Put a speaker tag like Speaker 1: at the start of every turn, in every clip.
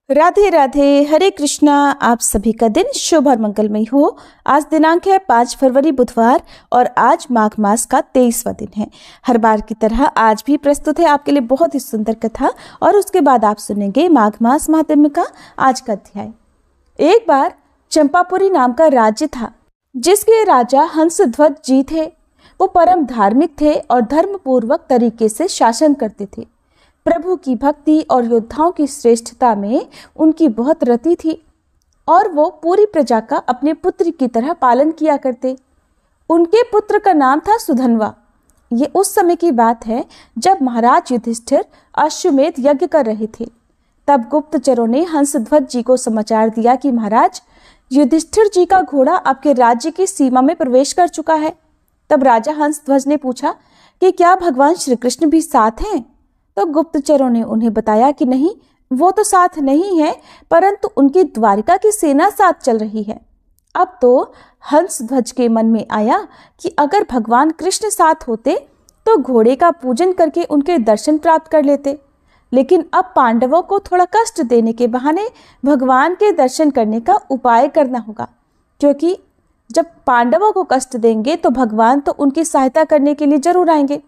Speaker 1: राधे राधे, हरे कृष्णा। आप सभी का दिन शुभ और मंगलमय हो। आज दिनांक है 5 फरवरी बुधवार और आज माघ मास का 23वां दिन है। हर बार की तरह आज भी प्रस्तुत है आपके लिए बहुत ही सुंदर कथा और उसके बाद आप सुनेंगे माघ मास महात्म्य का आज का अध्याय। एक बार चंपापुरी नाम का राज्य था जिसके राजा हंसध्वज जी थे। वो परम धार्मिक थे और धर्मपूर्वक तरीके से शासन करते थे। प्रभु की भक्ति और योद्धाओं की श्रेष्ठता में उनकी बहुत रति थी और वो पूरी प्रजा का अपने पुत्र की तरह पालन किया करते। उनके पुत्र का नाम था सुधन्वा। ये उस समय की बात है जब महाराज युधिष्ठिर अश्वमेध यज्ञ कर रहे थे। तब गुप्तचरों ने हंसध्वज जी को समाचार दिया कि महाराज युधिष्ठिर जी का घोड़ा आपके राज्य की सीमा में प्रवेश कर चुका है। तब राजा हंसध्वज ने पूछा कि क्या भगवान श्री कृष्ण भी साथ हैं? तो गुप्तचरों ने उन्हें बताया कि नहीं, वो तो साथ नहीं है, परंतु उनकी द्वारिका की सेना साथ चल रही है। अब तो हंसध्वज के मन में आया कि अगर भगवान कृष्ण साथ होते तो घोड़े का पूजन करके उनके दर्शन प्राप्त कर लेते, लेकिन अब पांडवों को थोड़ा कष्ट देने के बहाने भगवान के दर्शन करने का उपाय करना होगा, क्योंकि जब पांडवों को कष्ट देंगे तो भगवान तो उनकी सहायता करने के लिए जरूर आएंगे।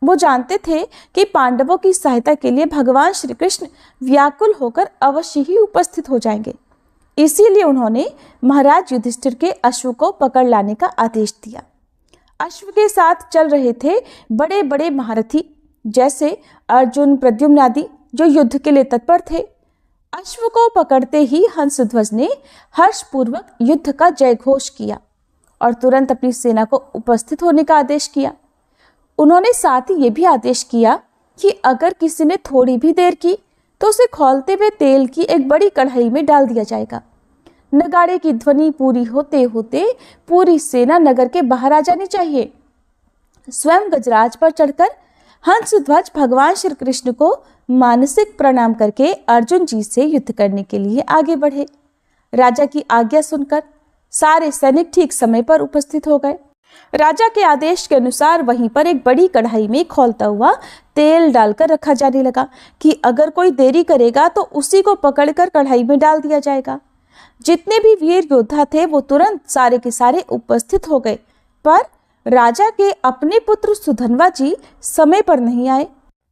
Speaker 1: वो जानते थे कि पांडवों की सहायता के लिए भगवान श्री कृष्ण व्याकुल होकर अवश्य ही उपस्थित हो जाएंगे। इसीलिए उन्होंने महाराज युधिष्ठिर के अश्व को पकड़ लाने का आदेश दिया। अश्व के साथ चल रहे थे बड़े बड़े महारथी जैसे अर्जुन, प्रद्युम्न आदि, जो युद्ध के लिए तत्पर थे। अश्व को पकड़ते ही हंसध्वज ने हर्षपूर्वक युद्ध का जयघोष किया और तुरंत अपनी सेना को उपस्थित होने का आदेश किया। उन्होंने साथ ही ये भी आदेश किया कि अगर किसी ने थोड़ी भी देर की तो उसे खौलते हुए तेल की एक बड़ी कढ़ाई में डाल दिया जाएगा। नगाड़े की ध्वनि पूरी होते होते पूरी सेना नगर के बाहर आ जानी चाहिए। स्वयं गजराज पर चढ़कर हंसध्वज भगवान श्री कृष्ण को मानसिक प्रणाम करके अर्जुन जी से युद्ध करने के लिए आगे बढ़े। राजा की आज्ञा सुनकर सारे सैनिक ठीक समय पर उपस्थित हो गए। राजा के आदेश के अनुसार वहीं पर एक बड़ी कढ़ाई में खौलता हुआ तेल डालकर रखा जाने लगा कि अगर कोई देरी करेगा तो उसी को पकड़कर कढ़ाई में डाल दिया जाएगा। जितने भी वीर योद्धा थे वो तुरंत सारे के सारे उपस्थित हो गए, पर राजा के अपने पुत्र सुधन्वा जी समय पर नहीं आए।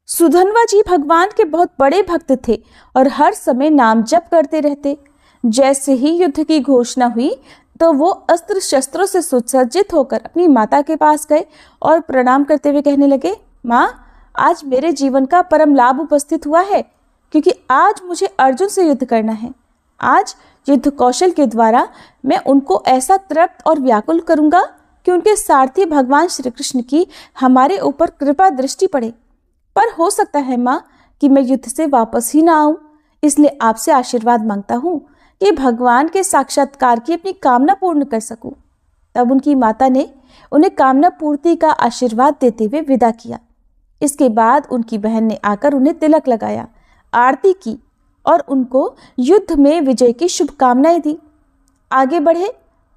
Speaker 1: सुधन्वा जी भगवान के बहुत बड़े भक्त थे और हर समय नाम जप करते रहते। जैसे ही युद्ध की घोषणा हुई तो वो अस्त्र शस्त्रों से सुसज्जित होकर अपनी माता के पास गए और प्रणाम करते हुए कहने लगे, माँ, आज मेरे जीवन का परम लाभ उपस्थित हुआ है, क्योंकि आज मुझे अर्जुन से युद्ध करना है। आज युद्ध कौशल के द्वारा मैं उनको ऐसा तृप्त और व्याकुल करूंगा कि उनके सारथी भगवान श्री कृष्ण की हमारे ऊपर कृपा दृष्टि पड़े। पर हो सकता है माँ कि मैं युद्ध से वापस ही ना आऊं, इसलिए आपसे आशीर्वाद मांगता हूँ कि भगवान के साक्षात्कार की अपनी कामना पूर्ण कर सकूं। तब उनकी माता ने उन्हें कामना पूर्ति का आशीर्वाद देते हुए विदा किया। इसके बाद उनकी बहन ने आकर उन्हें तिलक लगाया, आरती की और उनको युद्ध में विजय की शुभकामनाएं दी। आगे बढ़े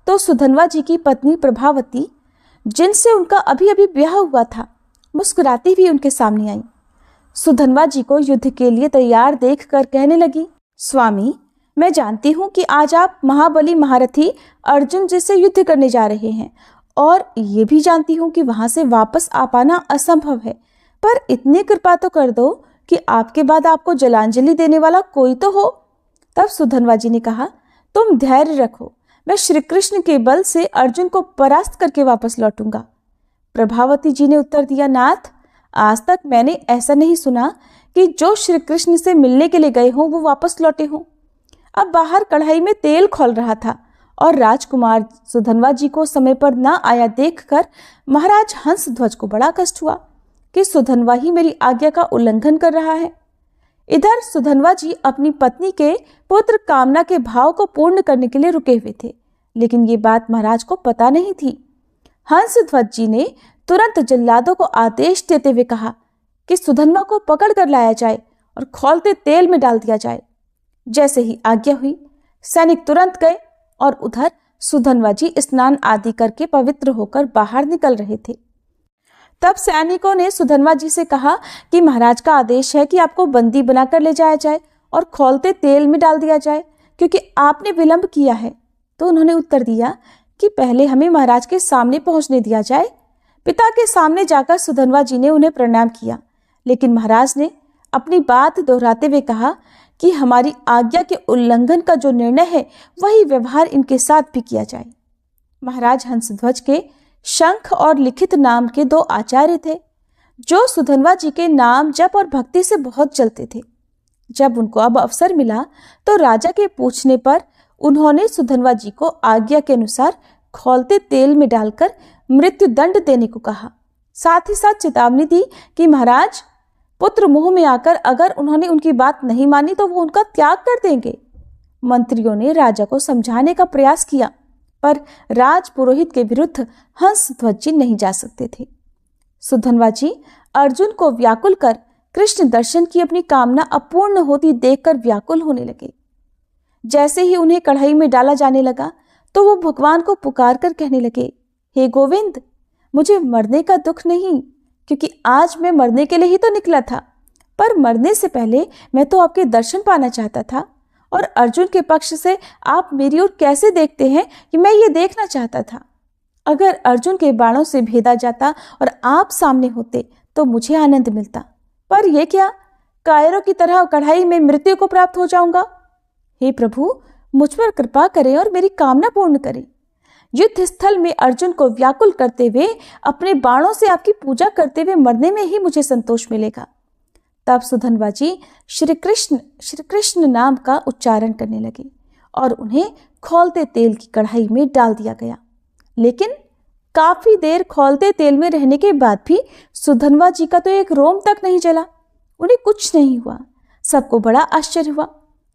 Speaker 1: तो सुधन्वा जी की पत्नी प्रभावती, जिनसे उनका अभी अभी ब्याह हुआ था, मुस्कुराती हुई उनके सामने आई। सुधन्वा जी को युद्ध के लिए तैयार देखकर कहने लगी, स्वामी, मैं जानती हूँ कि आज आप महाबली महारथी अर्जुन जी से युद्ध करने जा रहे हैं और ये भी जानती हूँ कि वहां से वापस आ पाना असंभव है, पर इतनी कृपा तो कर दो कि आपके बाद आपको जलांजलि देने वाला कोई तो हो। तब सुधन्वा जी ने कहा, तुम धैर्य रखो, मैं श्री कृष्ण के बल से अर्जुन को परास्त करके वापस लौटूंगा। प्रभावती जी ने उत्तर दिया, नाथ, आज तक मैंने ऐसा नहीं सुना कि जो श्री कृष्ण से मिलने के लिए गए हों वो वापस लौटे हों। अब बाहर कढ़ाई में तेल खौल रहा था और राजकुमार सुधन्वा जी को समय पर न आया देखकर महाराज हंसध्वज को बड़ा कष्ट हुआ कि सुधन्वा ही मेरी आज्ञा का उल्लंघन कर रहा है। इधर सुधन्वा जी अपनी पत्नी के पुत्र कामना के भाव को पूर्ण करने के लिए रुके हुए थे, लेकिन ये बात महाराज को पता नहीं थी। हंसध्वज जी ने तुरंत जल्लादों को आदेश देते हुए कहा कि सुधन्वा को पकड़ कर लाया जाए और खौलते तेल में डाल दिया जाए। जैसे ही आज्ञा हुई, सैनिक तुरंत गए और उधर सुधन्वा जी स्नान आदि करके पवित्र होकर बाहर निकल रहे थे। तब सैनिकों ने सुधन्वा जी से कहा कि महाराज का आदेश है कि आपको बंदी बनाकर ले जाया जाए और खौलते तेल में डाल दिया जाए, क्योंकि आपने विलंब किया है। तो उन्होंने उत्तर दिया कि पहले हमें महाराज के सामने पहुंचने दिया जाए। पिता के सामने जाकर सुधनवा जी ने उन्हें प्रणाम किया, लेकिन महाराज ने अपनी बात दोहराते हुए कहा कि हमारी आज्ञा के उल्लंघन का जो निर्णय है वही व्यवहार इनके साथ भी किया जाए। महाराज हंसध्वज के शंख और लिखित नाम के 2 आचार्य थे, जो सुधनवा जी के नाम जप और भक्ति से बहुत जलते थे। जब उनको अब अवसर मिला तो राजा के पूछने पर उन्होंने सुधनवा जी को आज्ञा के अनुसार खौलते तेल में डालकर मृत्यु दंड देने को कहा। साथ ही साथ चेतावनी दी कि महाराज, पुत्र मुंह में आकर अगर उन्होंने उनकी बात नहीं मानी तो वो उनका त्याग कर देंगे। मंत्रियों ने राजा को समझाने का प्रयास किया, पर राज पुरोहित के विरुद्ध हंसध्वज जी नहीं जा सकते थे। सुधनवा जी अर्जुन को व्याकुल कर कृष्ण दर्शन की अपनी कामना अपूर्ण होती देखकर व्याकुल होने लगे। जैसे ही उन्हें कढ़ाई में डाला जाने लगा तो वो भगवान को पुकार कर कहने लगे, हे गोविंद, मुझे मरने का दुख नहीं, क्योंकि आज मैं मरने के लिए ही तो निकला था, पर मरने से पहले मैं तो आपके दर्शन पाना चाहता था। और अर्जुन के पक्ष से आप मेरी ओर कैसे देखते हैं कि मैं ये देखना चाहता था। अगर अर्जुन के बाणों से भेदा जाता और आप सामने होते तो मुझे आनंद मिलता, पर यह क्या, कायरों की तरह कढ़ाई में मृत्यु को प्राप्त हो जाऊंगा। हे प्रभु, मुझ पर कृपा करें और मेरी कामना पूर्ण करें। युद्ध स्थल में अर्जुन को व्याकुल करते हुए अपने बाणों से आपकी पूजा करते हुए मरने में ही मुझे संतोष मिलेगा। तब सुधनवा जी श्री कृष्ण नाम का उच्चारण करने लगे और उन्हें खौलते तेल की कढ़ाई में डाल दिया गया। लेकिन काफी देर खौलते तेल में रहने के बाद भी सुधनवा जी का तो एक रोम तक नहीं जला, उन्हें कुछ नहीं हुआ। सबको बड़ा आश्चर्य हुआ,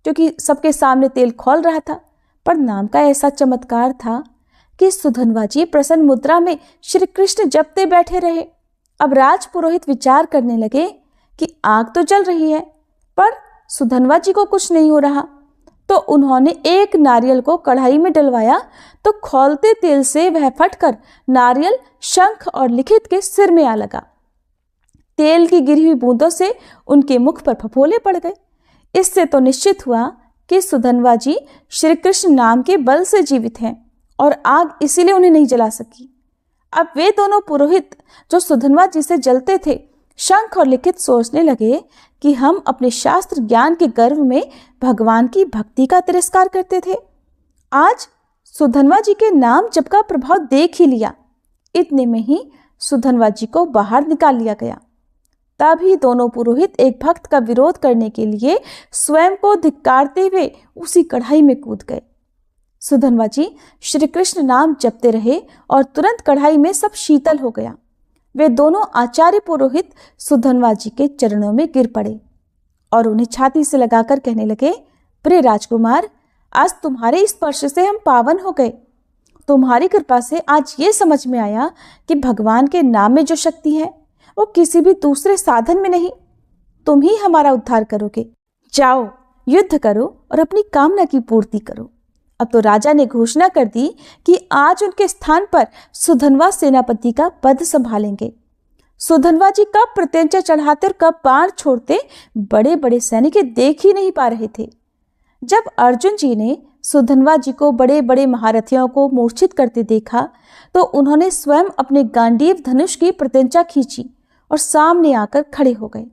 Speaker 1: क्योंकि सबके सामने तेल खौल रहा था। पर नाम का ऐसा चमत्कार था कि सुधनवा जी प्रसन्न मुद्रा में श्री कृष्ण जपते बैठे रहे। अब राज पुरोहित विचार करने लगे कि आग तो जल रही है, पर सुधनवा जी को कुछ नहीं हो रहा। तो उन्होंने एक नारियल को कढ़ाई में डलवाया, तो खौलते तेल से वह फटकर नारियल शंख और लिखित के सिर में आ लगा। तेल की गिरी हुई बूंदों से उनके मुख पर फफोले पड़ गए। इससे तो निश्चित हुआ कि सुधनवा जी श्री कृष्ण नाम के बल से जीवित हैं और आग इसीलिए उन्हें नहीं जला सकी। अब वे दोनों पुरोहित जो सुधनवा जी से जलते थे, शंख और लिखित सोचने लगे कि हम अपने शास्त्र ज्ञान के गर्व में भगवान की भक्ति का तिरस्कार करते थे। आज सुधनवा जी के नाम जप का प्रभाव देख ही लिया। इतने में ही सुधनवा जी को बाहर निकाल लिया गया। तभी दोनों पुरोहित एक भक्त का विरोध करने के लिए स्वयं को धिक्कारते हुए उसी कढ़ाई में कूद गए। सुधनवा जी श्री कृष्ण नाम जपते रहे और तुरंत कढ़ाई में सब शीतल हो गया। वे दोनों आचार्य पुरोहित सुधनवा जी के चरणों में गिर पड़े और उन्हें छाती से लगाकर कहने लगे, प्रिय राजकुमार, आज तुम्हारे स्पर्श से हम पावन हो गए। तुम्हारी कृपा से आज ये समझ में आया कि भगवान के नाम में जो शक्ति है वो किसी भी दूसरे साधन में नहीं। तुम ही हमारा उद्धार करोगे। जाओ, युद्ध करो और अपनी कामना की पूर्ति करो। अब तो राजा ने घोषणा कर दी कि आज उनके स्थान पर सुधनवा सेनापति का पद संभालेंगे। सुधनवा जी कब प्रत्यंचा चढ़ाते और कब बाण छोड़ते बड़े बड़े सैनिक देख ही नहीं पा रहे थे। जब अर्जुन जी ने सुधनवा जी को बड़े बड़े महारथियों को मूर्छित करते देखा तो उन्होंने स्वयं अपने गांडीव धनुष की प्रत्यंचा खींची और सामने आकर खड़े हो गए।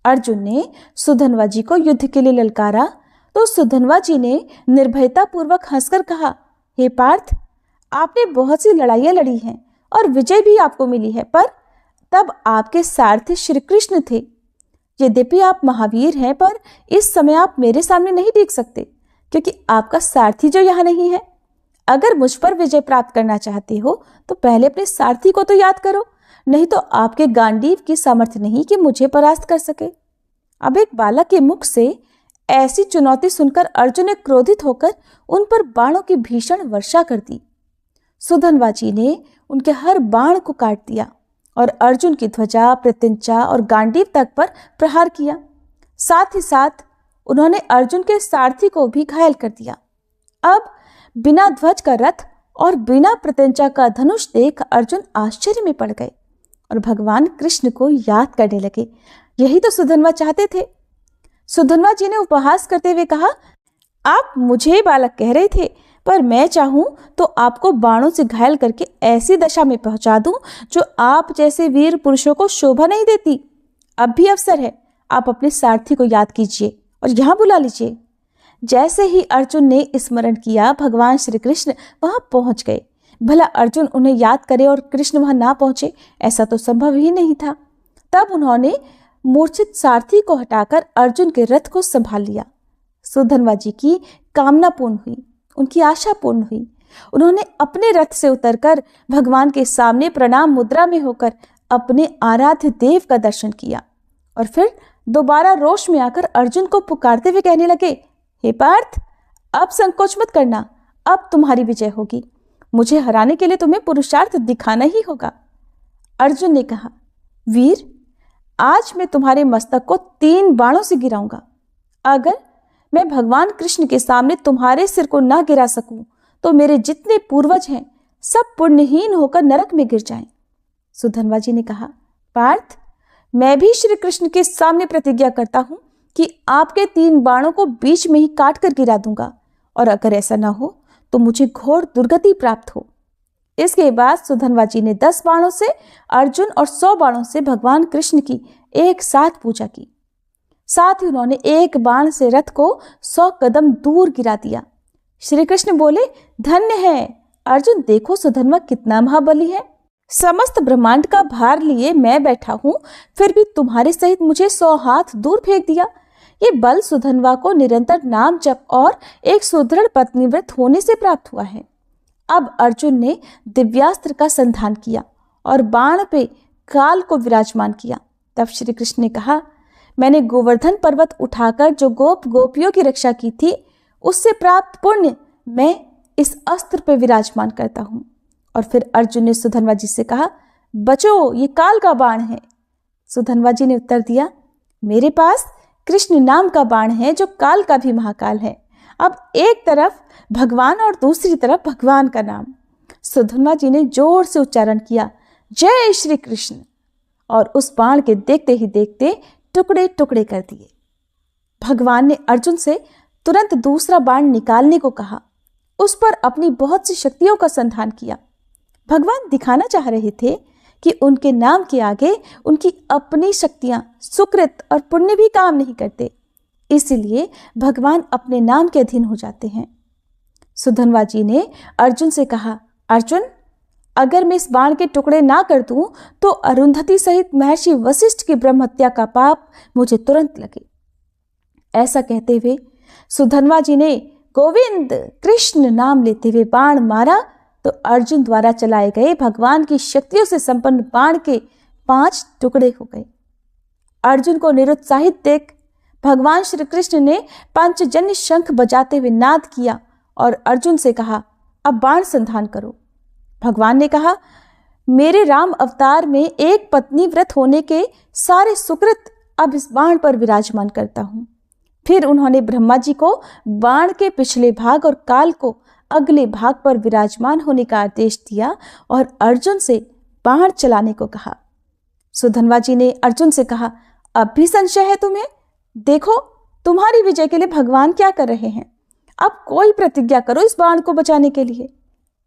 Speaker 1: अर्जुन ने सुधनवा जी को युद्ध के लिए ललकारा तो सुधनवा जी ने निर्भयता पूर्वक हंसकर कहा, हे पार्थ, आपने बहुत सी लड़ाइयां लड़ी हैं और विजय भी आपको मिली है, पर तब आपके सारथी श्री कृष्ण थे। यद्यपि आप महावीर हैं, पर इस समय आप मेरे सामने नहीं देख सकते, क्योंकि आपका सारथी जो यहाँ नहीं है। अगर मुझ पर विजय प्राप्त करना चाहते हो तो पहले अपने सारथी को तो याद करो, नहीं तो आपके गांडीव की सामर्थ्य नहीं कि मुझे परास्त कर सके। अब एक बालक के मुख से ऐसी चुनौती सुनकर अर्जुन ने क्रोधित होकर उन पर बाणों की भीषण वर्षा कर दी। सुधनवा जी ने उनके हर बाण को काट दिया और अर्जुन की ध्वजा, प्रत्यंचा और गांडीव तक पर प्रहार किया। साथ ही साथ उन्होंने अर्जुन के सारथी को भी घायल कर दिया। अब बिना ध्वज का रथ और बिना प्रत्यंचा का धनुष देख अर्जुन आश्चर्य में पड़ गए और भगवान कृष्ण को याद करने लगे। यही तो सुधनवा चाहते थे। सुधन्वा जी ने उपहास करते हुए कहा, आप मुझे बालक कह रहे थे, पर मैं चाहूं तो आपको बाणों से घायल करके ऐसी दशा में पहुंचा दूं जो आप जैसे वीर पुरुषों को शोभा नहीं देती। अब भी अवसर है, आप अपने सारथी को याद कीजिए और यहाँ बुला लीजिए। जैसे ही अर्जुन ने स्मरण किया, भगवान श्री कृष्ण वहां पहुंच गए। भला अर्जुन उन्हें याद करे और कृष्ण वहां ना पहुंचे, ऐसा तो संभव ही नहीं था। तब उन्होंने मूर्छित सारथी को हटाकर अर्जुन के रथ को संभाल लिया। सुधन्वा जी की कामना पूर्ण हुई, उनकी आशा पूर्ण हुई। उन्होंने अपने रथ से उतरकर भगवान के सामने प्रणाम मुद्रा में होकर अपने आराध्य देव का दर्शन किया और फिर दोबारा रोष में आकर अर्जुन को पुकारते हुए कहने लगे, हे पार्थ, अब संकोच मत करना, अब तुम्हारी विजय होगी। मुझे हराने के लिए तुम्हें पुरुषार्थ दिखाना ही होगा। अर्जुन ने कहा, वीर, आज मैं तुम्हारे मस्तक को 3 बाणों से गिराऊंगा। अगर मैं भगवान कृष्ण के सामने तुम्हारे सिर को ना गिरा सकूं तो मेरे जितने पूर्वज हैं सब पुण्यहीन होकर नरक में गिर जाएं। सुधन्वा जी ने कहा, पार्थ, मैं भी श्री कृष्ण के सामने प्रतिज्ञा करता हूं कि आपके 3 बाणों को बीच में ही काट कर गिरा दूंगा, और अगर ऐसा ना हो तो मुझे घोर दुर्गति प्राप्त हो। इसके बाद सुधन्वा जी ने 10 बाणों से अर्जुन और 100 बाणों से भगवान कृष्ण की एक साथ पूजा की। साथ ही उन्होंने एक बाण से रथ को 100 कदम दूर गिरा दिया। श्री कृष्ण बोले, धन्य है अर्जुन, देखो सुधन्वा कितना महाबली है। समस्त ब्रह्मांड का भार लिए मैं बैठा हूं, फिर भी तुम्हारे सहित मुझे 100 हाथ दूर फेंक दिया। ये बल सुधन्वा को निरंतर नाम जप और एक सुदृढ़ पत्नीव्रत होने से प्राप्त हुआ है। अब अर्जुन ने दिव्यास्त्र का संधान किया और बाण पे काल को विराजमान किया। तब श्री कृष्ण ने कहा, मैंने गोवर्धन पर्वत उठाकर जो गोपियों की रक्षा की थी, उससे प्राप्त पुण्य मैं इस अस्त्र पे विराजमान करता हूं। और फिर अर्जुन ने सुधन्वा जी से कहा, बचो, ये काल का बाण है। सुधन्वा जी ने उत्तर दिया, मेरे पास कृष्ण नाम का बाण है जो काल का भी महाकाल है। अब एक तरफ भगवान और दूसरी तरफ भगवान का नाम। सुधन्वा जी ने जोर से उच्चारण किया, जय श्री कृष्ण, और उस बाण के देखते ही देखते टुकड़े टुकड़े कर दिए। भगवान ने अर्जुन से तुरंत दूसरा बाण निकालने को कहा। उस पर अपनी बहुत सी शक्तियों का संधान किया। भगवान दिखाना चाह रहे थे कि उनके नाम के आगे उनकी अपनी शक्तियां, सुकृत और पुण्य भी काम नहीं करते, इसीलिए भगवान अपने नाम के अधीन हो जाते हैं। सुधन्वा जी ने अर्जुन से कहा, अर्जुन, अगर मैं इस बाण के टुकड़े ना कर दूं तो अरुंधति सहित महर्षि वशिष्ठ की ब्रह्म हत्या का पाप मुझे तुरंत लगे। ऐसा कहते हुए सुधन्वा जी ने गोविंद कृष्ण नाम लेते हुए बाण मारा तो अर्जुन द्वारा चलाए गए भगवान की शक्तियों से संपन्न बाण के 5 टुकड़े हो गए। अर्जुन को निरुत्साहित देख भगवान श्री कृष्ण ने पंचजन्य शंख बजाते हुए नाद किया और अर्जुन से कहा, अब बाण संधान करो। भगवान ने कहा, मेरे राम अवतार में एक पत्नी व्रत होने के सारे सुकृत अब इस बाण पर विराजमान करता हूं। फिर उन्होंने ब्रह्मा जी को बाण के पिछले भाग और काल को अगले भाग पर विराजमान होने का आदेश दिया और अर्जुन से बाण चलाने को कहा। सुधन्वा जी ने अर्जुन से कहा, अब भी संशय है तुम्हें? देखो, तुम्हारी विजय के लिए भगवान क्या कर रहे हैं। अब कोई प्रतिज्ञा करो इस बाण को बचाने के लिए।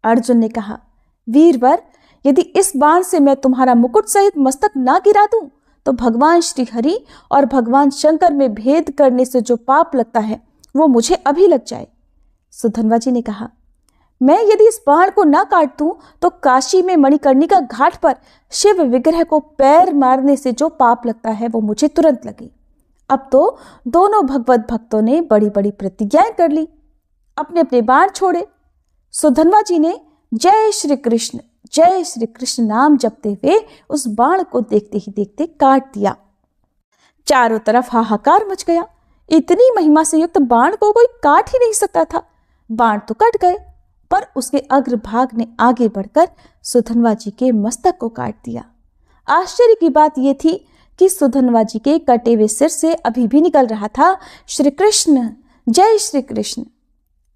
Speaker 1: अर्जुन ने कहा, वीरवर, यदि इस बाण से मैं तुम्हारा मुकुट सहित मस्तक ना गिरा दूं तो भगवान श्री हरि और भगवान शंकर में भेद करने से जो पाप लगता है वो मुझे अभी लग जाए। सुधन्वा जी ने कहा, मैं यदि इस बाण को ना काट दूं तो काशी में मणिकर्णिका घाट पर शिव विग्रह को पैर मारने से जो पाप लगता है वो मुझे तुरंत लगे। अब तो दोनों भगवत भक्तों ने बड़ी बड़ी प्रतिज्ञाएं कर ली, अपने अपने बाण छोड़े। सुधन्वा जी ने जय श्री कृष्ण नाम जपते हुए उस बाण को देखते ही देखते काट दिया। चारों तरफ हाहाकार मच गया। इतनी महिमा से युक्त बाण को कोई काट ही नहीं सकता था। बाण तो कट गए, पर उसके अग्रभाग ने आगे बढ़कर सुधन्वा जी के मस्तक को काट दिया। आश्चर्य की बात यह थी कि सुधन्वा जी के कटे हुए सिर से अभी भी निकल रहा था, श्री कृष्ण, जय श्री कृष्ण।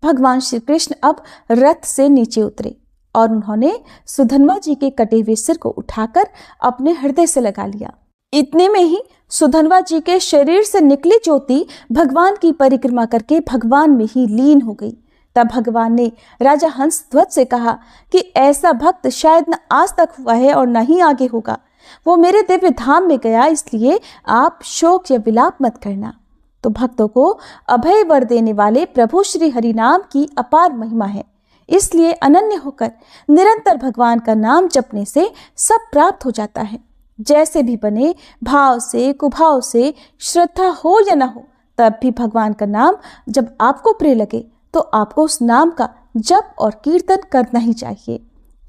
Speaker 1: भगवान श्री कृष्ण अब रथ से नीचे उतरे और उन्होंने सुधन्वा जी के कटे हुए सिर को उठाकर अपने हृदय से लगा लिया। इतने में ही सुधनवा जी के शरीर से निकली ज्योति भगवान की परिक्रमा करके भगवान में ही लीन हो गई। तब भगवान ने राजा हंसध्वज से कहा कि ऐसा भक्त शायद न आज तक हुआ है और न ही आगे होगा। वो मेरे दिव्य धाम में गया, इसलिए आप शोक या विलाप मत करना। तो भक्तों को अभय वर देने वाले प्रभु श्री हरिनाम की अपार महिमा है, इसलिए अनन्य होकर निरंतर भगवान का नाम जपने से सब प्राप्त हो जाता है। जैसे भी बने, भाव से कुभाव से, श्रद्धा हो या न हो, तब भी भगवान का नाम जब आपको प्रिय लगे तो आपको उस नाम का जप और कीर्तन करना ही चाहिए।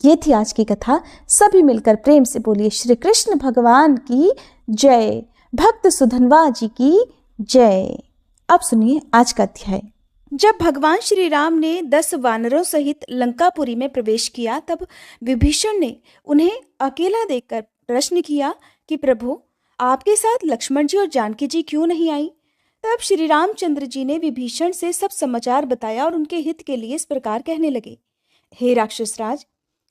Speaker 1: ये थी आज की कथा। सभी मिलकर प्रेम से बोलिए श्री कृष्ण भगवान की जय, भक्त सुधनवा जी की जय। अब सुनिए आज का अध्याय। जब भगवान श्री राम ने 10 वानरों सहित लंकापुरी में प्रवेश किया, तब विभीषण ने उन्हें अकेला देखकर प्रश्न किया कि प्रभु, आपके साथ लक्ष्मण जी और जानकी जी क्यों नहीं आई? तब श्री रामचंद्र जी ने विभीषण से सब समाचार बताया और उनके हित के लिए इस प्रकार कहने लगे। हे राक्षस राज,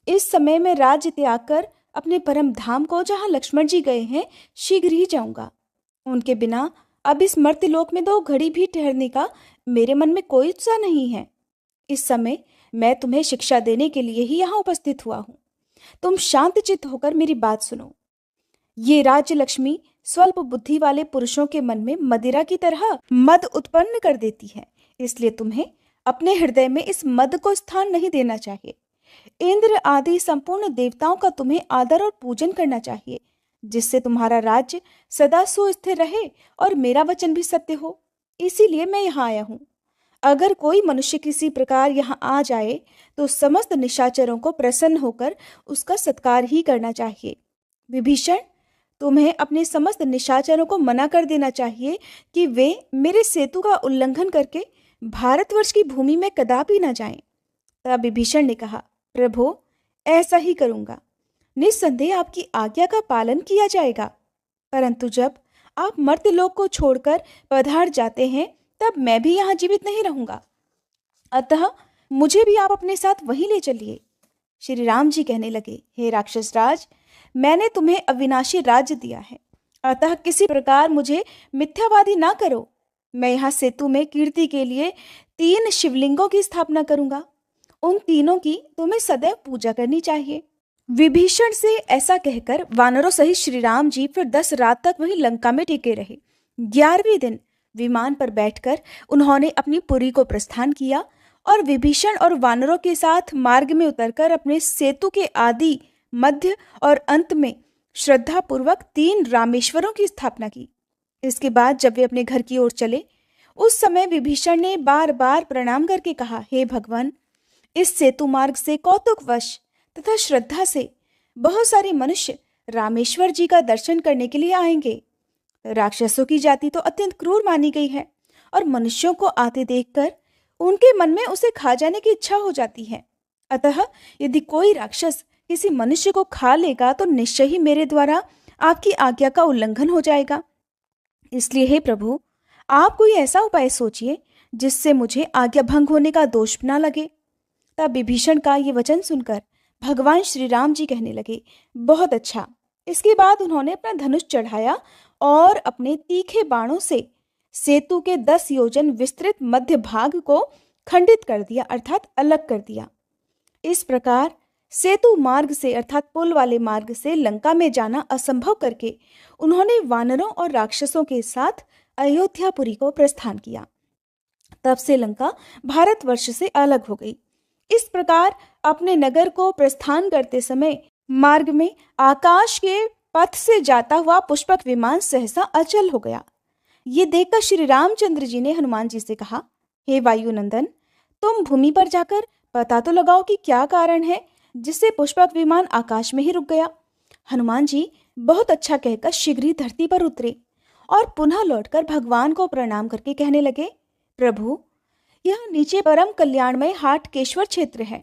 Speaker 1: इस समय मैं राज्य त्याग कर अपने परम धाम को, जहाँ लक्ष्मण जी गए हैं, शीघ्र ही जाऊंगा। उनके बिना अब इस मर्त्यलोक में 2 घड़ी भी ठहरने का मेरे मन में कोई उत्साह नहीं है। इस समय मैं तुम्हें शिक्षा देने के लिए ही यहाँ उपस्थित हुआ हूँ। तुम शांतचित्त होकर मेरी बात सुनो। ये राज्य लक्ष्मी स्वल्प बुद्धि वाले पुरुषों के मन में मदिरा की तरह मद उत्पन्न कर देती है, इसलिए तुम्हें अपने हृदय में इस मद को स्थान नहीं देना चाहिए। इंद्र आदि संपूर्ण देवताओं का तुम्हें आदर और पूजन करना चाहिए, जिससे तुम्हारा राज्य सदा सुस्थिर रहे और मेरा वचन भी सत्य हो। इसीलिए मैं यहाँ आया हूँ। अगर कोई मनुष्य किसी प्रकार यहाँ आ जाए तो समस्त निशाचरों को प्रसन्न होकर उसका सत्कार ही करना चाहिए। विभीषण, तुम्हें अपने समस्त निशाचरों को मना कर देना चाहिए कि वे मेरे सेतु का उल्लंघन करके भारतवर्ष की भूमि में कदापि न जाएं। तब विभीषण ने कहा, प्रभु, ऐसा ही करूंगा। निस्संदेह आपकी आज्ञा का पालन किया जाएगा, परंतु जब आप मर्त्यलोक को छोड़कर पधार जाते हैं, तब मैं भी यहाँ जीवित नहीं रहूंगा। अतः मुझे भी आप अपने साथ वहीं ले चलिए। श्री राम जी कहने लगे, हे राक्षस राज, मैंने तुम्हें अविनाशी राज्य दिया है, अतः किसी प्रकार मुझे मिथ्यावादी ना करो। मैं यहाँ सेतु में कीर्ति के लिए 3 शिवलिंगों की स्थापना करूंगा। उन तीनों की तुम्हें सदैव पूजा करनी चाहिए। विभीषण से ऐसा कहकर वानरों सहित श्री राम जी फिर 10 रात तक वहीं लंका में टिके रहे। 11वें दिन विमान पर बैठकर उन्होंने अपनी पुरी को प्रस्थान किया और विभीषण और वानरों के साथ मार्ग में उतरकर अपने सेतु के आदि, मध्य और अंत में श्रद्धा पूर्वक 3 रामेश्वरों की स्थापना की। इसके बाद जब वे अपने घर की ओर चले, उस समय विभीषण ने बार बार प्रणाम करके कहा, हे भगवान, इस सेतु मार्ग से कौतुकवश तथा श्रद्धा से बहुत सारे मनुष्य रामेश्वर जी का दर्शन करने के लिए आएंगे। राक्षसों की जाति तो अत्यंत क्रूर मानी गई है और मनुष्यों को आते देखकर उनके मन में उसे खा जाने की इच्छा हो जाती है। अतः यदि कोई राक्षस किसी मनुष्य को खा लेगा तो निश्चय ही मेरे द्वारा आपकी आज्ञा का उल्लंघन हो जाएगा। इसलिए हे प्रभु, आप कोई ऐसा उपाय सोचिए जिससे मुझे आज्ञा भंग होने का दोष न लगे। तब विभीषण का ये वचन सुनकर भगवान श्री राम जी कहने लगे, बहुत अच्छा। इसके बाद उन्होंने अपना धनुष चढ़ाया और अपने तीखे बाणों से सेतु के 10 योजन विस्तृत मध्य भाग को खंडित कर दिया, अर्थात अलग कर दिया। इस प्रकार सेतु मार्ग से, अर्थात पुल वाले मार्ग से लंका में जाना असंभव करके उन्होंने वानरों और राक्षसों के साथ अयोध्यापुरी को प्रस्थान किया। तब से लंका भारतवर्ष से अलग हो गई। इस प्रकार अपने नगर को प्रस्थान करते समय मार्ग में आकाश के पथ से जाता हुआ पुष्पक विमान सहसा अचल हो गया। ये देखकर श्री रामचंद्र जी ने हनुमान जी से कहा, हे वायुनंदन, तुम भूमि पर जाकर पता तो लगाओ कि क्या कारण है जिससे पुष्पक विमान आकाश में ही रुक गया। हनुमान जी बहुत अच्छा कहकर शीघ्र ही धरती पर उतरे और पुनः लौटकर भगवान को प्रणाम करके कहने लगे, प्रभु, यह नीचे परम कल्याणमय हाटकेश्वर क्षेत्र है।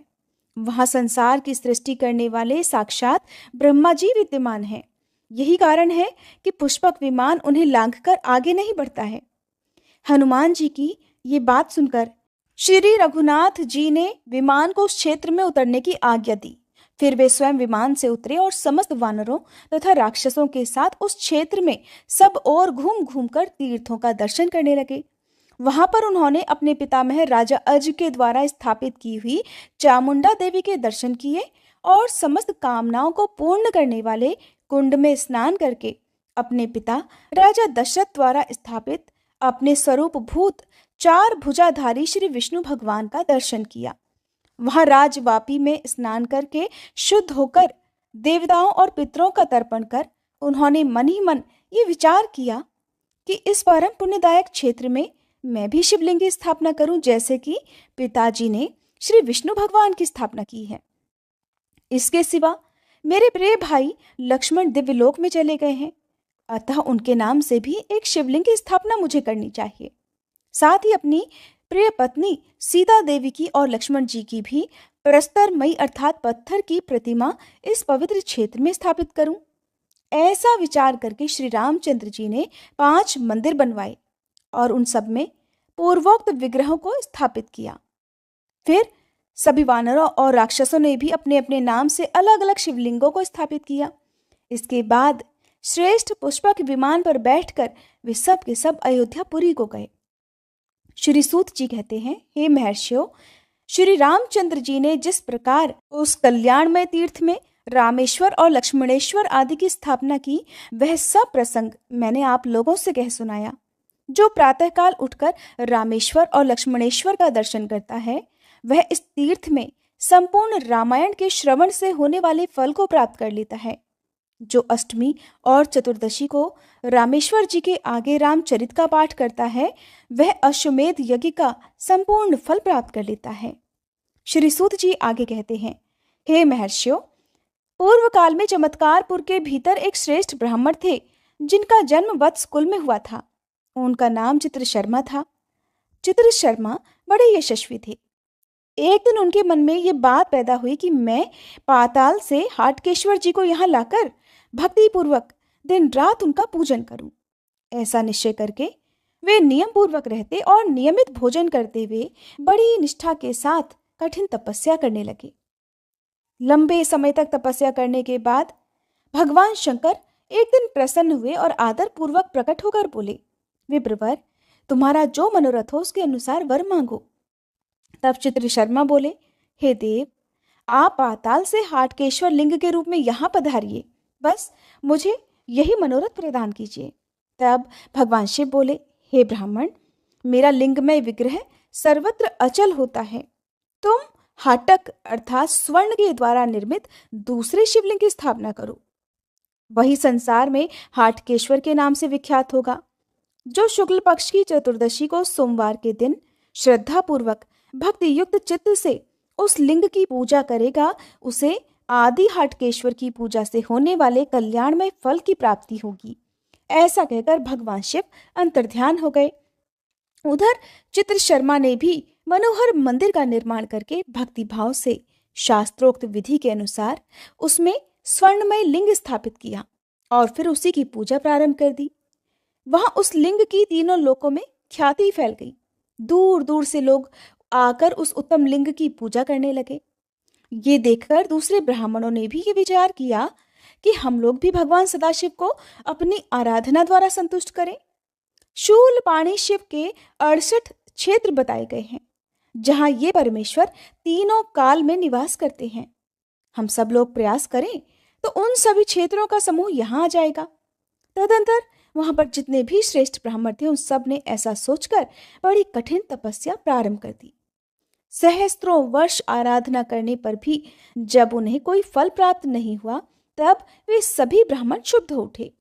Speaker 1: वहां संसार की सृष्टि करने वाले साक्षात ब्रह्मा जी विद्यमान हैं। यही कारण है कि पुष्पक विमान उन्हें लांघकर आगे नहीं बढ़ता है। हनुमान जी की ये बात सुनकर श्री रघुनाथ जी ने विमान को उस क्षेत्र में उतरने की आज्ञा दी। फिर वे स्वयं विमान से उतरे और समस्त वानरों तथा राक्षसों के साथ उस क्षेत्र में सब ओर घूम घूम कर तीर्थों का दर्शन करने लगे। वहां पर उन्होंने अपने पितामह राजा अज के द्वारा स्थापित की हुई चामुंडा देवी के दर्शन किए और समस्त कामनाओं को पूर्ण करने वाले कुंड में स्नान करके अपने पिता राजा दशरथ द्वारा स्थापित अपने स्वरूप भूत 4 भुजाधारी श्री विष्णु भगवान का दर्शन किया। वहां राजवापी में स्नान करके शुद्ध होकर देवताओं और पितरों का तर्पण कर उन्होंने मन ही मन ये विचार किया कि इस परम पुण्यदायक क्षेत्र में मैं भी शिवलिंग की स्थापना करूं, जैसे कि पिताजी ने श्री विष्णु भगवान की स्थापना की है। इसके सिवा मेरे प्रिय भाई लक्ष्मण दिव्यलोक में चले गए हैं, अतः उनके नाम से भी एक शिवलिंग की स्थापना मुझे करनी चाहिए। साथ ही अपनी प्रिय पत्नी सीता देवी की और लक्ष्मण जी की भी प्रस्तरमयी अर्थात पत्थर की प्रतिमा इस पवित्र क्षेत्र में स्थापित करूं। ऐसा विचार करके श्री रामचंद्र जी ने 5 मंदिर बनवाए और उन सब में पूर्वोक्त विग्रहों को स्थापित किया। फिर सभी वानरों और राक्षसों ने भी अपने अपने नाम से अलग अलग शिवलिंगों को स्थापित किया। इसके बाद श्रेष्ठ पुष्पक विमान पर बैठकर वे सब के सब अयोध्यापुरी को गए। श्री सूत जी कहते हैं, हे महर्षियों, श्री रामचंद्र जी ने जिस प्रकार उस कल्याणमय तीर्थ में रामेश्वर और लक्ष्मणेश्वर आदि की स्थापना की, वह सब प्रसंग मैंने आप लोगों से कह सुनाया। जो प्रातःकाल उठकर रामेश्वर और लक्ष्मणेश्वर का दर्शन करता है, वह इस तीर्थ में संपूर्ण रामायण के श्रवण से होने वाले फल को प्राप्त कर लेता है। जो अष्टमी और चतुर्दशी को रामेश्वर जी के आगे रामचरित का पाठ करता है, वह अश्वमेध यज्ञ का संपूर्ण फल प्राप्त कर लेता है। श्री सूत जी आगे कहते हैं, हे महर्षियों, पूर्व काल में चमत्कारपुर के भीतर एक श्रेष्ठ ब्राह्मण थे, जिनका जन्म वत्स कुल में हुआ था। उनका नाम चित्र शर्मा था। चित्र शर्मा बड़े यशस्वी थे। एक दिन उनके मन में ये बात पैदा हुई कि मैं पाताल से हाटकेश्वर जी को यहाँ लाकर भक्ति पूर्वक दिन रात उनका पूजन करूं। ऐसा निश्चय करके वे नियम पूर्वक रहते और नियमित भोजन करते हुए बड़ी निष्ठा के साथ कठिन तपस्या करने लगे। लंबे समय तक तपस्या करने के बाद भगवान शंकर एक दिन प्रसन्न हुए और आदर पूर्वक प्रकट होकर बोले, विप्रवर, तुम्हारा जो मनोरथ हो उसके अनुसार वर मांगो। तब चित्र शर्मा बोले, हे देव, आप पाताल से हाटकेश्वर लिंग के रूप में यहाँ पधारिए, बस मुझे यही मनोरथ प्रदान कीजिए। तब भगवान शिव बोले, हे ब्राह्मण, मेरा लिंगमय विग्रह सर्वत्र अचल होता है। तुम हाटक अर्थात स्वर्ण के द्वारा निर्मित दूसरे शिवलिंग की स्थापना करो। वही संसार में हाटकेश्वर के नाम से विख्यात होगा। जो शुक्ल पक्ष की चतुर्दशी को सोमवार के दिन श्रद्धा पूर्वक भक्ति युक्त चित्त से उस लिंग की पूजा करेगा, उसे आदि हाटकेश्वर की पूजा से होने वाले कल्याणमय फल की प्राप्ति होगी। ऐसा कहकर भगवान शिव अंतर्ध्यान हो गए। उधर चित्र शर्मा ने भी मनोहर मंदिर का निर्माण करके भक्ति भाव से शास्त्रोक्त विधि के अनुसार उसमें स्वर्णमय लिंग स्थापित किया और फिर उसी की पूजा प्रारंभ कर दी। वहां उस लिंग की तीनों लोकों में ख्याति फैल गई। दूर दूर से लोग आकर उस उत्तम लिंग की पूजा करने लगे। ये देखकर दूसरे ब्राह्मणों ने भी ये विचार किया कि हम लोग भी भगवान सदाशिव को अपनी आराधना द्वारा संतुष्ट करें। शूलपाणी शिव के 68 क्षेत्र बताए गए हैं, जहां ये परमेश्वर तीनों काल में निवास करते हैं। हम सब लोग प्रयास करें तो उन सभी क्षेत्रों का समूह यहाँ आ जाएगा। तदंतर वहां पर जितने भी श्रेष्ठ ब्राह्मण थे, उन सब ने ऐसा सोचकर बड़ी कठिन तपस्या प्रारंभ कर दी। सहस्त्रों वर्ष आराधना करने पर भी जब उन्हें कोई फल प्राप्त नहीं हुआ, तब वे सभी ब्राह्मण क्षुब्ध हो उठे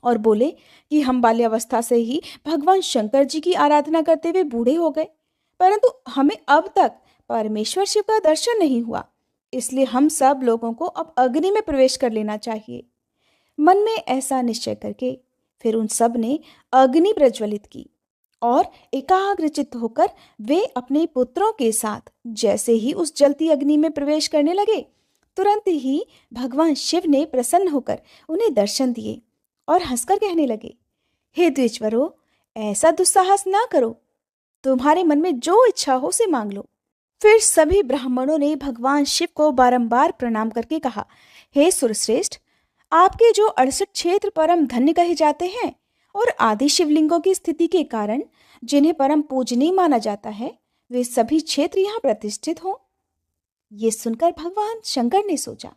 Speaker 1: और बोले कि हम बाल्यावस्था से ही भगवान शंकर जी की आराधना करते हुए बूढ़े हो गए, परंतु हमें अब तक परमेश्वर शिव का दर्शन नहीं हुआ, इसलिए हम सब लोगों को अब अग्नि में प्रवेश कर लेना चाहिए। मन में ऐसा निश्चय करके फिर उन सब ने अग्नि प्रज्वलित की और एकाग्रचित्त होकर वे अपने पुत्रों के साथ जैसे ही उस जलती अग्नि में प्रवेश करने लगे, तुरंत ही भगवान शिव ने प्रसन्न होकर उन्हें दर्शन दिए और हंसकर कहने लगे, हे द्विजवरों, ऐसा दुस्साहस ना करो, तुम्हारे मन में जो इच्छा हो उसे मांग लो। फिर सभी ब्राह्मणों ने भगवान शिव को बारंबार प्रणाम करके कहा, हे सुरश्रेष्ठ, आपके जो 68 क्षेत्र परम धन्य कहे जाते हैं और आदि शिवलिंगों की स्थिति के कारण जिन्हें परम पूजनीय माना जाता है, वे सभी क्षेत्र यहाँ प्रतिष्ठित हों। ये सुनकर भगवान शंकर ने सोचा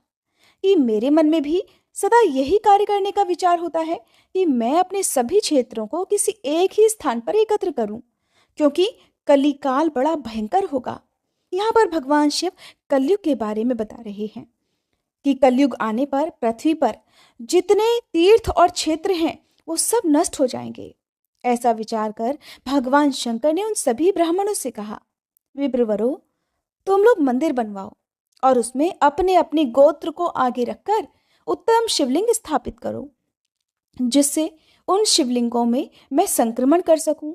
Speaker 1: कि मेरे मन में भी सदा यही कार्य करने का विचार होता है कि मैं अपने सभी क्षेत्रों को किसी एक ही स्थान पर एकत्र करूं, क्योंकि कलिकाल बड़ा भयंकर होगा। यहाँ पर भगवान शिव कलयुग के बारे में बता रहे हैं कि कलयुग आने पर पृथ्वी पर जितने तीर्थ और क्षेत्र हैं वो सब नष्ट हो जाएंगे। ऐसा विचार कर भगवान शंकर ने उन सभी ब्राह्मणों से कहा, विप्रवरो, तुम लोग मंदिर बनवाओ और उसमें अपने अपने गोत्र को आगे रखकर उत्तम शिवलिंग स्थापित करो, जिससे उन शिवलिंगों में मैं संक्रमण कर सकूं,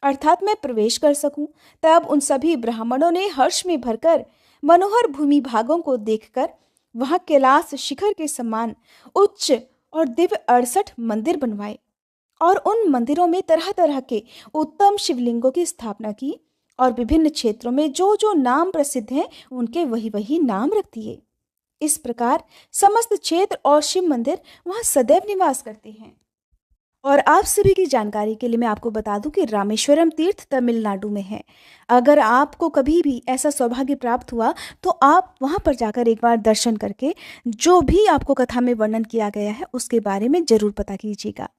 Speaker 1: अर्थात मैं प्रवेश कर सकूं। तब उन सभी ब्राह्मणों ने हर्ष में भरकर मनोहर भूमि भागों को देखकर वहां कैलाश शिखर के समान उच्च और दिव्य 68 मंदिर बनवाए और उन मंदिरों में तरह तरह के उत्तम शिवलिंगों की स्थापना की और विभिन्न क्षेत्रों में जो जो नाम प्रसिद्ध हैं उनके वही वही नाम रख दिए। इस प्रकार समस्त क्षेत्र और शिव मंदिर वहां सदैव निवास करते हैं। और आप सभी की जानकारी के लिए मैं आपको बता दूं कि रामेश्वरम तीर्थ तमिलनाडु में है। अगर आपको कभी भी ऐसा सौभाग्य प्राप्त हुआ तो आप वहां पर जाकर एक बार दर्शन करके जो भी आपको कथा में वर्णन किया गया है उसके बारे में जरूर पता कीजिएगा।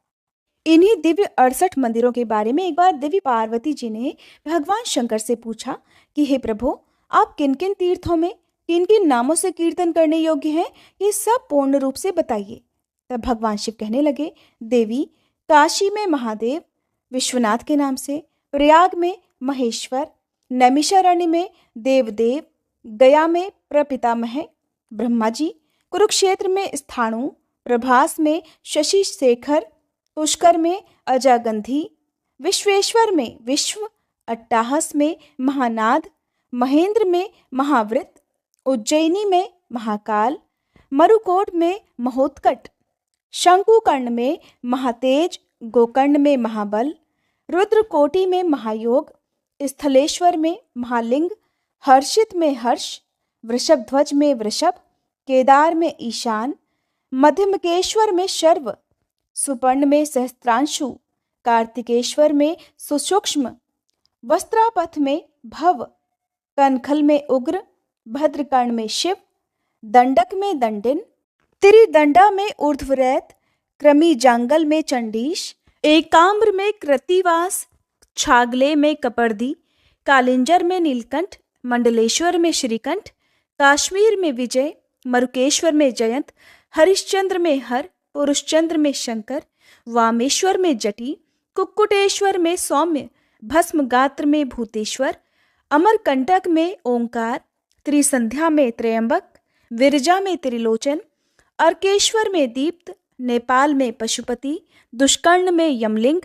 Speaker 1: इन्हीं दिव्य 68 मंदिरों के बारे में एक बार देवी पार्वती जी ने भगवान शंकर से पूछा कि हे प्रभु, आप किन किन तीर्थों में किन किन नामों से कीर्तन करने योग्य हैं, ये सब पूर्ण रूप से बताइए। तब भगवान शिव कहने लगे, देवी, काशी में महादेव विश्वनाथ के नाम से, प्रयाग में महेश्वर, नैमिषारण्य में देवदेव, गया में प्रपितामह ब्रह्मा जी, कुरुक्षेत्र में स्थाणु, प्रभास में शशि शेखर, पुष्कर में अजागंधी, विश्वेश्वर में विश्व, अट्टाहस में महानाद, महेंद्र में महावृत, उज्जैनी में महाकाल, मरुकोट में महोत्कट, शंकुकर्ण में महातेज, गोकर्ण में महाबल, रुद्रकोटि में महायोग, स्थलेश्वर में महालिंग, हर्षित में हर्ष, वृषभध्वज में वृषभ, केदार में ईशान, मध्यमकेश्वर में शर्व, सुपर्ण में सहस्त्रांशु, कार्तिकेश्वर में सुसूक्ष्म, वस्त्रापथ में भव, कनखल में उग्र, भद्रकर्ण में शिव, दंडक में दंडिन, त्रिदंडा में ऊर्ध्वरेत, क्रमी जांगल में चंडीश, एकाम्र में कृतिवास, छागले में कपर्दी, कालिंजर में नीलकंठ, मंडलेश्वर में श्रीकंठ, काश्मीर में विजय, मरुकेश्वर में जयंत, हरिश्चंद्र में हर, पुरुषचंद्र में शंकर, वामेश्वर में जटी, कुक्कुटेश्वर में सौम्य, भस्मगात्र में भूतेश्वर, अमरकंटक में ओंकार, त्रिसंध्या में त्रयंबक, विरजा में त्रिलोचन, अर्केश्वर में दीप्त, नेपाल में पशुपति, दुष्कर्ण में यमलिंग,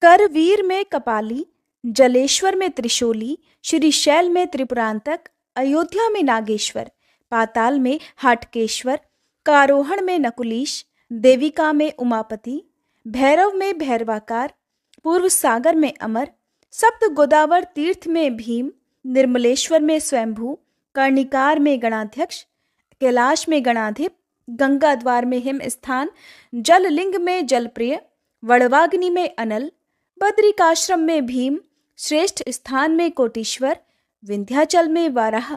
Speaker 1: करवीर में कपाली, जलेश्वर में त्रिशूली, श्रीशैल में त्रिपुरांतक, अयोध्या में नागेश्वर, पाताल में हाटकेश्वर, कारोहण में नकुलीश, देविका में उमापति, भैरव में भैरवाकार, पूर्व सागर में अमर, सप्त गोदावर तीर्थ में भीम, निर्मलेश्वर में स्वयंभू, कर्णिकार में गणाध्यक्ष, कैलाश में गणाधिप, गंगा द्वार में हिम स्थान, जललिंग में जलप्रिय, वड़वाग्नि में अनल, बद्रिकाश्रम में भीम, श्रेष्ठ स्थान में कोटीश्वर, विंध्याचल में वाराह,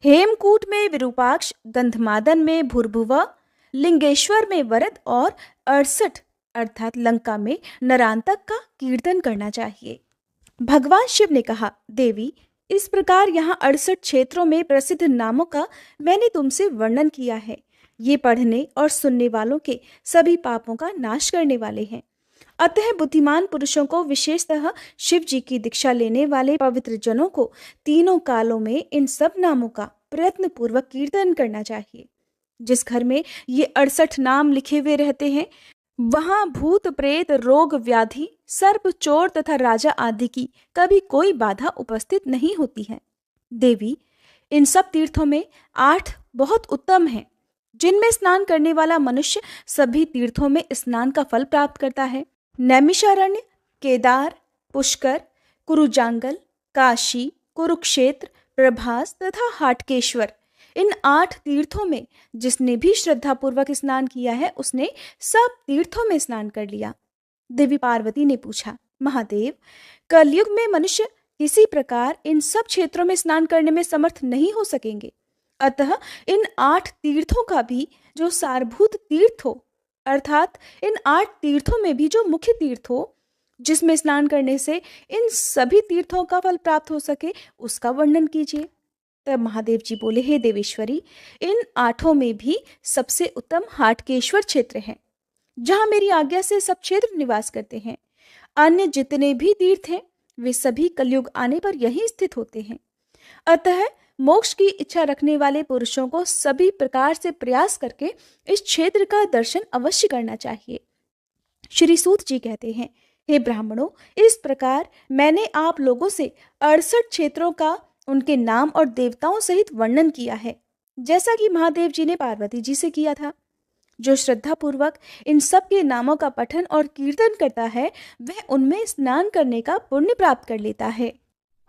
Speaker 1: हेमकूट में विरूपाक्ष, गंधमादन में भूर्भुवा, लिंगेश्वर में वरद और 68 अर्थात लंका में नरांतक का कीर्तन करना चाहिए। भगवान शिव ने कहा, देवी, इस प्रकार यहाँ 68 क्षेत्रों में प्रसिद्ध नामों का मैंने तुमसे वर्णन किया है। ये पढ़ने और सुनने वालों के सभी पापों का नाश करने वाले हैं। अतः बुद्धिमान पुरुषों को, विशेषतः शिव जी की दीक्षा लेने वाले पवित्र जनों को तीनों कालों में इन सब नामों का प्रयत्न पूर्वक कीर्तन करना चाहिए। जिस घर में ये 68 नाम लिखे हुए रहते हैं वहां भूत प्रेत, रोग व्याधि, सर्प, चोर तथा राजा आदि की कभी कोई बाधा उपस्थित नहीं होती है। देवी, इन सब तीर्थों में 8 बहुत उत्तम हैं, जिनमें स्नान करने वाला मनुष्य सभी तीर्थों में स्नान का फल प्राप्त करता है। नैमिषारण्य, केदार, पुष्कर, कुरुजांगल, काशी, कुरुक्षेत्र, प्रभास तथा हाटकेश्वर, इन 8 तीर्थों में जिसने भी श्रद्धा पूर्वक स्नान किया है उसने सब तीर्थों में स्नान कर लिया। देवी पार्वती ने पूछा, महादेव, कलयुग में मनुष्य किसी प्रकार इन सब क्षेत्रों में स्नान करने में समर्थ नहीं हो सकेंगे, अतः इन 8 तीर्थों का भी जो सारभूत तीर्थ हो, अर्थात इन 8 तीर्थों में भी जो मुख्य तीर्थ हो, जिसमें स्नान करने से इन सभी तीर्थों का फल प्राप्त हो सके, उसका वर्णन कीजिए। तब महादेव जी बोले, हे देवेश्वरी, इन 8 में भी सबसे उत्तम हाटकेश्वर क्षेत्र है, जहां मेरी आज्ञा से सब क्षेत्र निवास करते हैं। अन्य जितने भी तीर्थ हैं वे सभी कलयुग आने पर यहीं स्थित होते हैं। अतः मोक्ष की इच्छा रखने वाले पुरुषों को सभी प्रकार से प्रयास करके इस क्षेत्र का दर्शन अवश्य करना चाहिए। श्री सूत जी कहते हैं, हे ब्राह्मणों, इस प्रकार मैंने आप लोगों से 68 क्षेत्रों का उनके नाम और देवताओं सहित वर्णन किया है, जैसा कि महादेव जी ने पार्वती जी से किया था। जो श्रद्धा पूर्वक इन सब के नामों का पठन और कीर्तन करता है वह उनमें स्नान करने का पुण्य प्राप्त कर लेता है।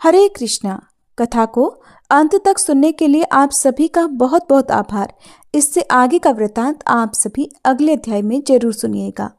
Speaker 1: हरे कृष्णा। कथा को अंत तक सुनने के लिए आप सभी का बहुत बहुत आभार। इससे आगे का वृतांत आप सभी अगले अध्याय में जरूर सुनिएगा।